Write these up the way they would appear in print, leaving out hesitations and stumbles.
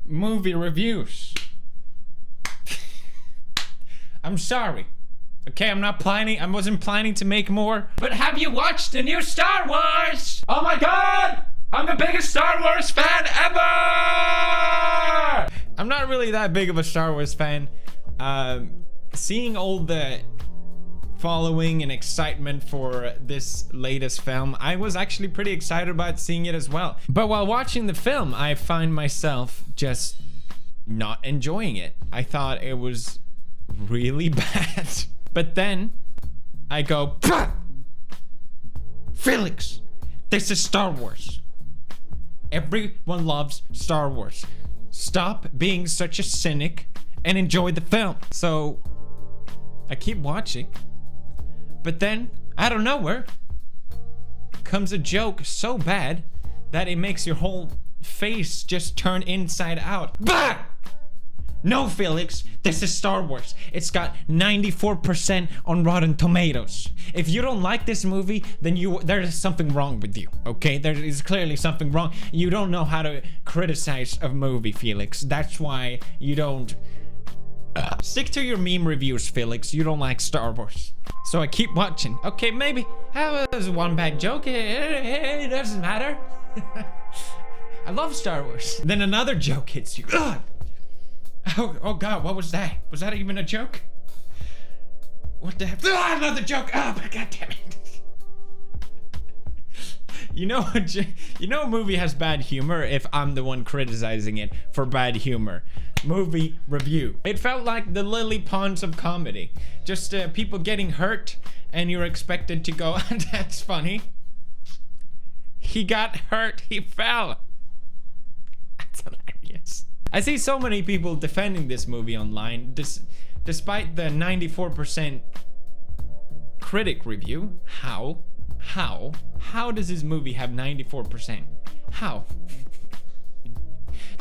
movie reviews. I'm sorry. Okay, I wasn't planning to make more. But have you watched the new Star Wars? Oh my god! I'm the biggest Star Wars fan ever! I'm not really that big of a Star Wars fan. Seeing all the following and excitement for this latest film, I was actually pretty excited about seeing it as well. But while watching the film, I find myself just not enjoying it. I thought it was really bad. But then I go, "Pah! Felix, this is Star Wars. Everyone loves Star Wars. Stop being such a cynic and enjoy the film." So I keep watching, but then out of nowhere comes a joke so bad that it makes your whole face just turn inside out. Bah! No, Felix, this is Star Wars. It's got 94% on Rotten Tomatoes. If you don't like this movie, then there is something wrong with you, okay? There is clearly something wrong. You don't know how to criticize a movie, Felix. That's why you don't... Stick to your meme reviews, Felix. You don't like Star Wars. So I keep watching. Okay, maybe that was one bad joke. It doesn't matter. I love Star Wars. Then another joke hits you. Ugh! Oh god, what was that? Was that even a joke? What the heck? Ah, another joke! Oh my god damn it. You know a movie has bad humor if I'm the one criticizing it for bad humor. Movie review. It felt like the lily ponds of comedy. Just people getting hurt and you're expected to go, that's funny. He got hurt, he fell. That's hilarious. I see so many people defending this movie online, despite the 94% critic review. How does this movie have 94%? How?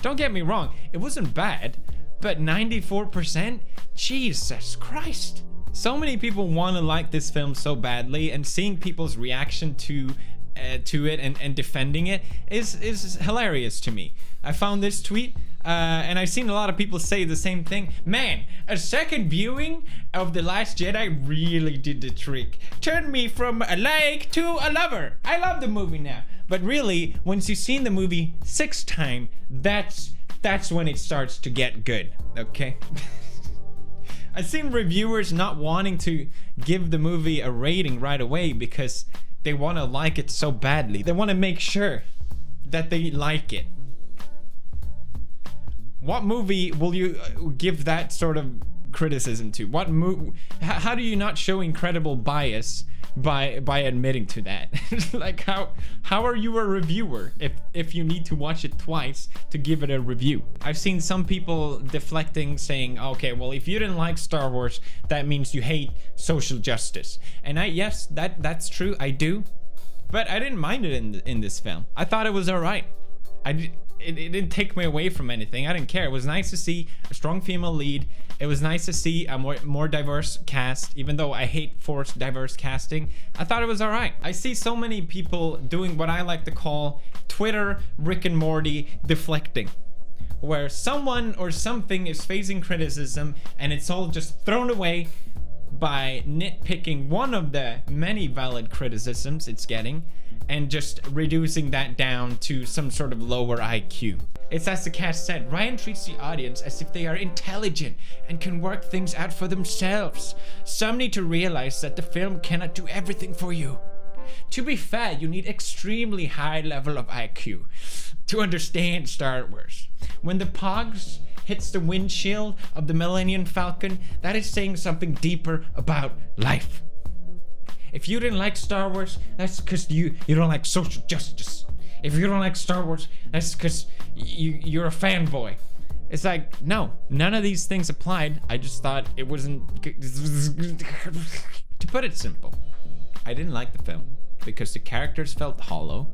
Don't get me wrong, it wasn't bad, but 94%? Jesus Christ. So many people want to like this film so badly, and seeing people's reaction to it and defending it is hilarious to me. I found this tweet, and I've seen a lot of people say the same thing. Man, a second viewing of The Last Jedi really did the trick. Turned me from a like to a lover. I love the movie now. But really, once you've seen the movie 6 times, that's when it starts to get good, okay? I've seen reviewers not wanting to give the movie a rating right away because they want to like it so badly. They want to make sure that they like it. What movie will you give that sort of criticism to? What how do you not show incredible bias by admitting to that? Like how are you a reviewer if you need to watch it twice to give it a review? I've seen some people deflecting, saying, okay, well, if you didn't like Star Wars, that means you hate social justice. And yes, that's true, I do, but I didn't mind it in this film. I thought it was all right. It didn't take me away from anything. I didn't care. It was nice to see a strong female lead. It was nice to see a more diverse cast, even though I hate forced diverse casting. I thought it was all right. I see so many people doing what I like to call Twitter Rick and Morty deflecting, where someone or something is facing criticism and it's all just thrown away by nitpicking one of the many valid criticisms it's getting and just reducing that down to some sort of lower IQ. It's as the cat said, Ryan treats the audience as if they are intelligent and can work things out for themselves. Some need to realize that the film cannot do everything for you. To be fair, you need extremely high level of IQ to understand Star Wars. When the Pogs hits the windshield of the Millennium Falcon, that is saying something deeper about life. If you didn't like Star Wars, that's because you don't like social justice. If you don't like Star Wars, that's because you're a fanboy. It's like, no, none of these things applied. I just thought it wasn't... To put it simple, I didn't like the film because the characters felt hollow.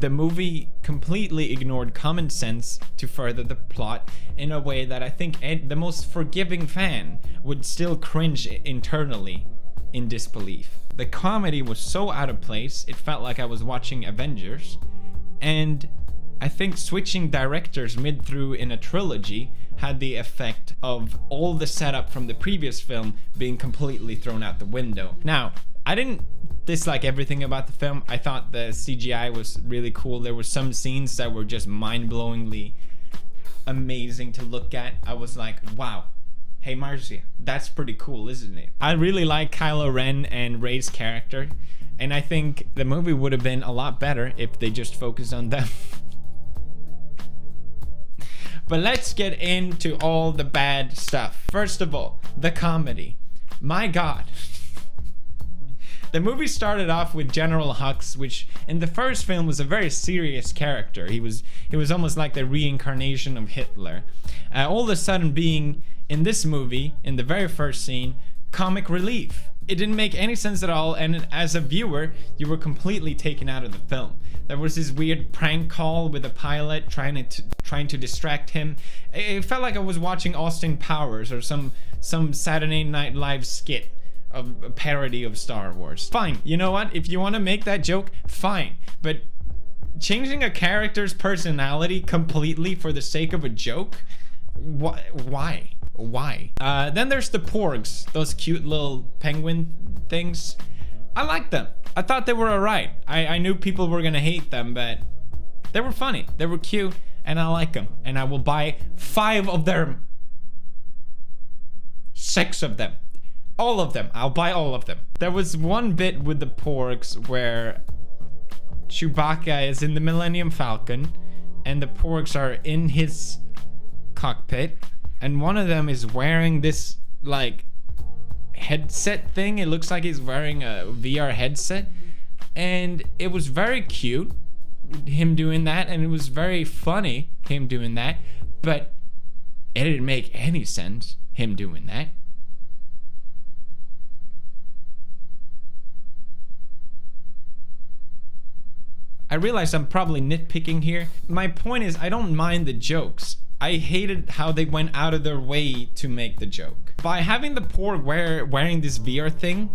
The movie completely ignored common sense to further the plot in a way that I think the most forgiving fan would still cringe internally in disbelief. The comedy was so out of place, it felt like I was watching Avengers, and I think switching directors mid through in a trilogy had the effect of all the setup from the previous film being completely thrown out the window. Now, I didn't dislike everything about the film. I thought the CGI was really cool. There were some scenes that were just mind-blowingly amazing to look at. I was like, wow. Hey Marcia, that's pretty cool, isn't it? I really like Kylo Ren and Rey's character, and I think the movie would have been a lot better if they just focused on them. But let's get into all the bad stuff. First of all, the comedy. My God. The movie started off with General Hux, which in the first film was a very serious character. He was almost like the reincarnation of Hitler. All of a sudden being, in this movie, in the very first scene, comic relief. It didn't make any sense at all, and as a viewer, you were completely taken out of the film. There was this weird prank call with the pilot trying to distract him. It felt like I was watching Austin Powers or some Saturday Night Live skit of a parody of Star Wars. Fine, you know what? If you want to make that joke, fine. But changing a character's personality completely for the sake of a joke? Why? Why? Then there's the Porgs, those cute little penguin things. I like them. I thought they were alright. I knew people were gonna hate them, but they were funny. They were cute, and I like them. And I will buy 5 of them. 6 of them. All of them. I'll buy all of them. There was one bit with the Porgs where Chewbacca is in the Millennium Falcon, and the Porgs are in his cockpit, and one of them is wearing this like headset thing. It looks like he's wearing a VR headset, and it was very cute, him doing that, and it was very funny, him doing that, but it didn't make any sense, him doing that. I realize I'm probably nitpicking here. My point is, I don't mind the jokes. I hated how they went out of their way to make the joke. By having the Porg wearing this VR thing,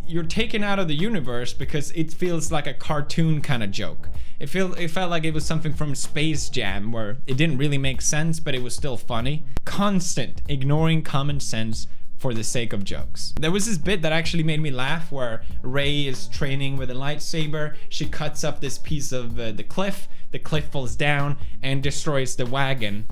you're taken out of the universe because it feels like a cartoon kind of joke. It felt like it was something from Space Jam where it didn't really make sense, but it was still funny. Constant ignoring common sense for the sake of jokes. There was this bit that actually made me laugh where Rey is training with a lightsaber. She cuts up this piece of the cliff. The cliff falls down and destroys the wagon,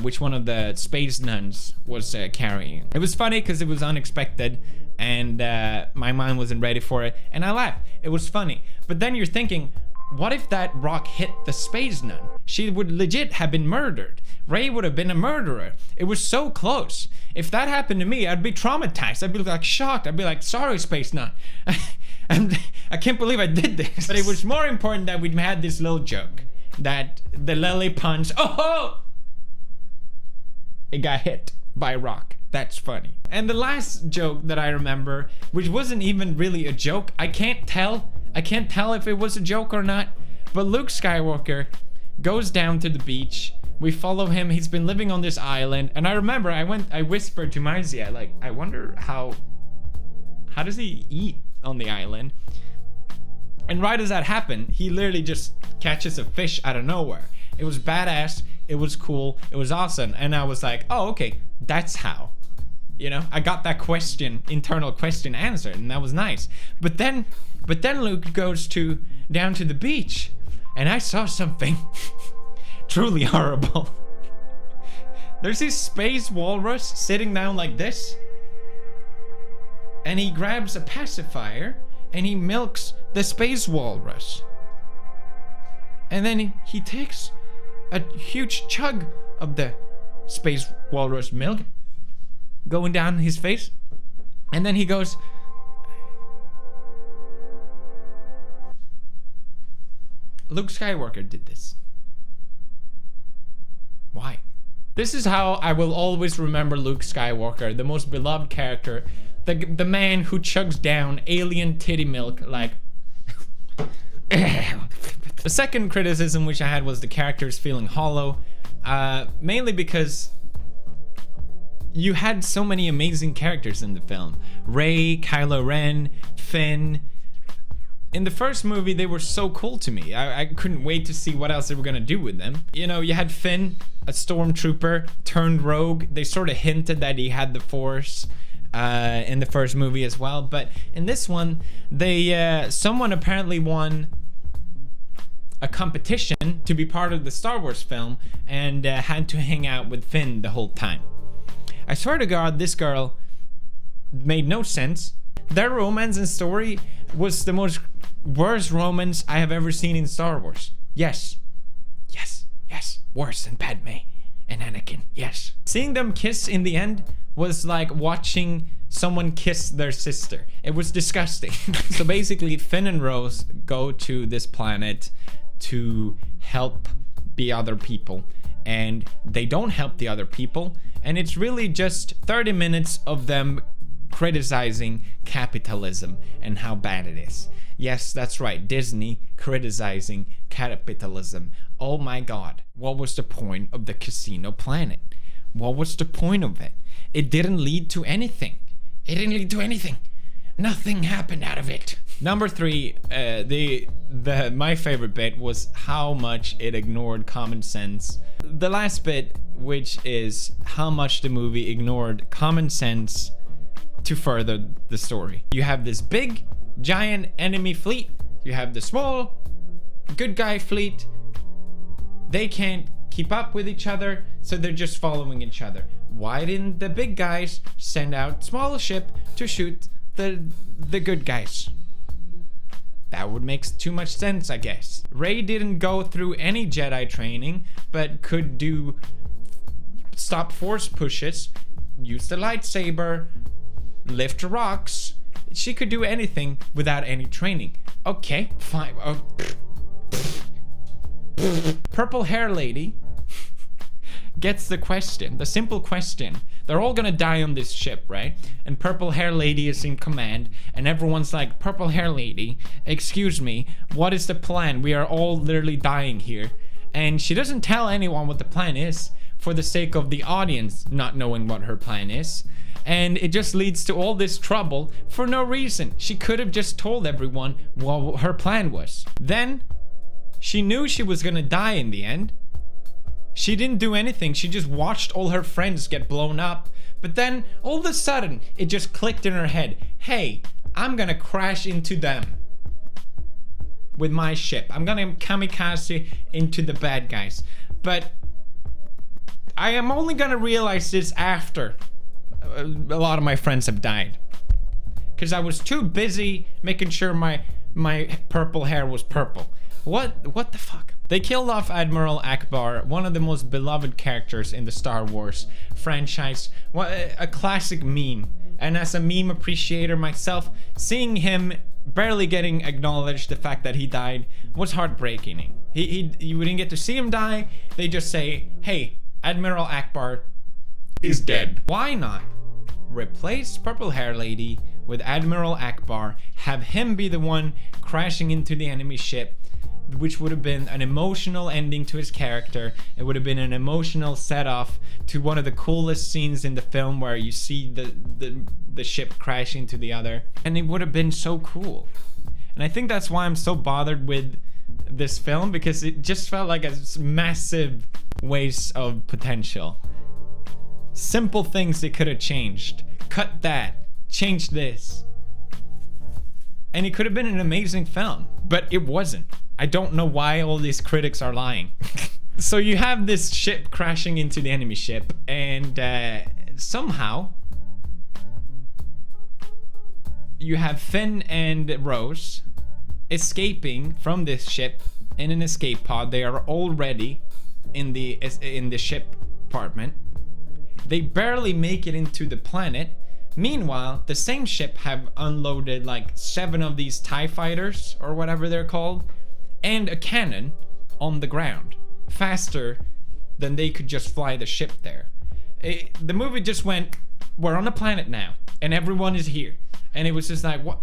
which one of the space nuns was carrying. It was funny because it was unexpected, and my mind wasn't ready for it, and I laughed. It was funny. But then you're thinking, what if that rock hit the space nun? She would legit have been murdered. Rey would have been a murderer. It was so close. If that happened to me, I'd be traumatized. I'd be like shocked. I'd be like, sorry, space nun. And I can't believe I did this. But it was more important that we had this little joke. That the lily punch, oh! It got hit by a rock. That's funny. And the last joke that I remember, which wasn't even really a joke, I can't tell if it was a joke or not, but Luke Skywalker goes down to the beach. We follow him. He's been living on this island, and I remember I whispered to Marcia, like, I wonder how does he eat on the island? And right as that happened, he literally just catches a fish out of nowhere. It was badass. It was cool. It was awesome. And I was like, oh, okay, that's how. You know, I got that internal question answered, and that was nice. But then Luke goes down to the beach, and I saw something truly horrible. There's this space walrus sitting down like this, and he grabs a pacifier and he milks the space walrus. And then he takes a huge chug of the space walrus milk going down his face, and then he goes, Luke Skywalker did this. Why? This is how I will always remember Luke Skywalker, the most beloved character, the man who chugs down alien titty milk like. The second criticism which I had was the characters feeling hollow, mainly because you had so many amazing characters in the film. Rey, Kylo Ren, Finn, In the first movie, they were so cool to me. I couldn't wait to see what else they were gonna do with them. You know, you had Finn, a stormtrooper, turned rogue. They sort of hinted that he had the Force in the first movie as well. But in this one, someone apparently won a competition to be part of the Star Wars film and had to hang out with Finn the whole time. I swear to God, this girl made no sense. Their romance and story was the most worst romance I have ever seen in Star Wars. Yes. Worse than Padme and Anakin. Yes. Seeing them kiss in the end was like watching someone kiss their sister. It was disgusting. So basically, Finn and Rose go to this planet to help the other people, and they don't help the other people, and it's really just 30 minutes of them criticizing capitalism and how bad it is. Yes, that's right, Disney criticizing capitalism. Oh my God, what was the point of the casino planet? What was the point of it? It didn't lead to anything. Nothing happened out of it. Number 3, my favorite bit was how much it ignored common sense. The last bit, which is how much the movie ignored common sense to further the story. You have this big, giant enemy fleet. You have the small, good guy fleet. They can't keep up with each other, so they're just following each other. Why didn't the big guys send out small ship to shoot the good guys? That would make too much sense, I guess. Rey didn't go through any Jedi training, but could stop force pushes, use the lightsaber, lift rocks. She could do anything without any training. Okay, fine. Purple hair lady gets the simple question. They're all gonna die on this ship, right? And purple hair lady is in command, and everyone's like, purple hair lady, excuse me, what is the plan? We are all literally dying here. And she doesn't tell anyone what the plan is for the sake of the audience not knowing what her plan is. And it just leads to all this trouble for no reason. She could have just told everyone what her plan was. Then she knew she was gonna die in the end. She didn't do anything. She just watched all her friends get blown up. But then all of a sudden, it just clicked in her head. Hey, I'm gonna crash into them with my ship. I'm gonna kamikaze into the bad guys. But I am only gonna realize this after a lot of my friends have died. Because I was too busy making sure my purple hair was purple. What the fuck? They killed off Admiral Ackbar, one of the most beloved characters in the Star Wars franchise. A classic meme. And as a meme appreciator myself, seeing him barely getting acknowledged, the fact that he died, was heartbreaking. You didn't get to see him die. They just say, hey, Admiral Ackbar is dead. Why not replace Purple Hair Lady with Admiral Ackbar, have him be the one crashing into the enemy ship, which would have been an emotional ending to his character. It would have been an emotional set-off to one of the coolest scenes in the film, where you see the ship crash into the other, and it would have been so cool. And I think that's why I'm so bothered with this film, because it just felt like a massive waste of potential. Simple things they could have changed. Cut that, change this, and it could have been an amazing film, but it wasn't. I don't know why all these critics are lying. So you have this ship crashing into the enemy ship, and somehow you have Finn and Rose escaping from this ship in an escape pod. They are already in the ship compartment. They barely make it into the planet. Meanwhile, the same ship have unloaded like 7 of these TIE fighters, or whatever they're called, and a cannon on the ground, faster than they could just fly the ship there. The movie just went, we're on a planet now, and everyone is here. And it was just like, what?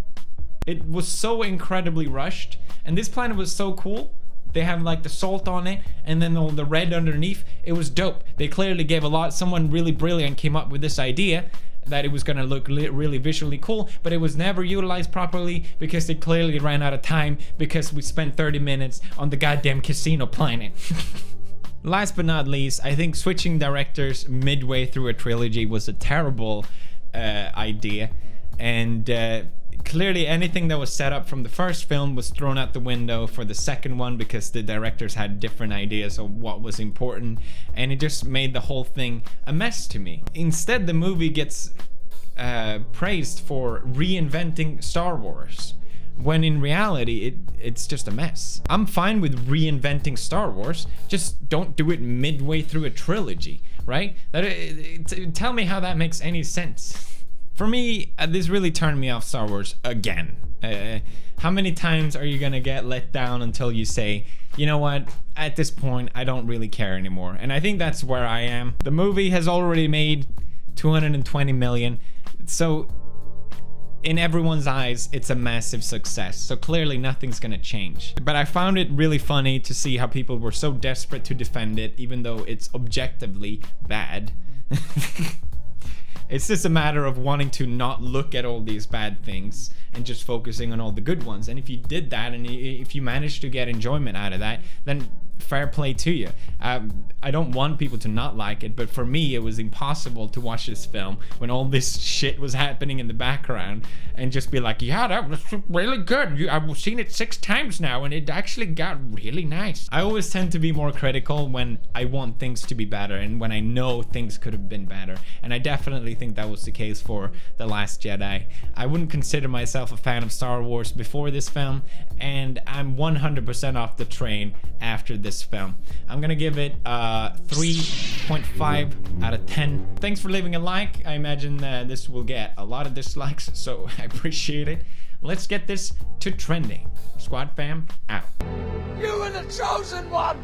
It was so incredibly rushed, and this planet was so cool. They have like the salt on it, and then all the red underneath. It was dope. They clearly gave someone really brilliant came up with this idea. that it was gonna look really visually cool, but it was never utilized properly because they clearly ran out of time because we spent 30 minutes on the goddamn casino planet. Last but not least, I think switching directors midway through a trilogy was a terrible idea, and clearly anything that was set up from the first film was thrown out the window for the second one because the directors had different ideas of what was important, and it just made the whole thing a mess to me. Instead, the movie gets praised for reinventing Star Wars, when in reality it's just a mess. I'm fine with reinventing Star Wars, just don't do it midway through a trilogy, right? Tell me how that makes any sense. For me, this really turned me off Star Wars again. How many times are you gonna get let down until you say, you know what, at this point I don't really care anymore? And I think that's where I am. The movie has already made 220 million, so in everyone's eyes, it's a massive success. So clearly nothing's gonna change. But I found it really funny to see how people were so desperate to defend it, even though it's objectively bad. It's just a matter of wanting to not look at all these bad things and just focusing on all the good ones. And if you did that, and if you managed to get enjoyment out of that, then fair play to you. I don't want people to not like it, but for me, it was impossible to watch this film when all this shit was happening in the background and just be like, yeah, that was really good. I've seen it 6 times now, and it actually got really nice. I always tend to be more critical when I want things to be better and when I know things could have been better. And I definitely think that was the case for The Last Jedi. I wouldn't consider myself a fan of Star Wars before this film, and I'm 100% off the train after this film. I'm gonna give it 3.5 out of 10. Thanks for leaving a like. I imagine this will get a lot of dislikes, so I appreciate it. Let's get this to trending. Squad fam out. You were the chosen one!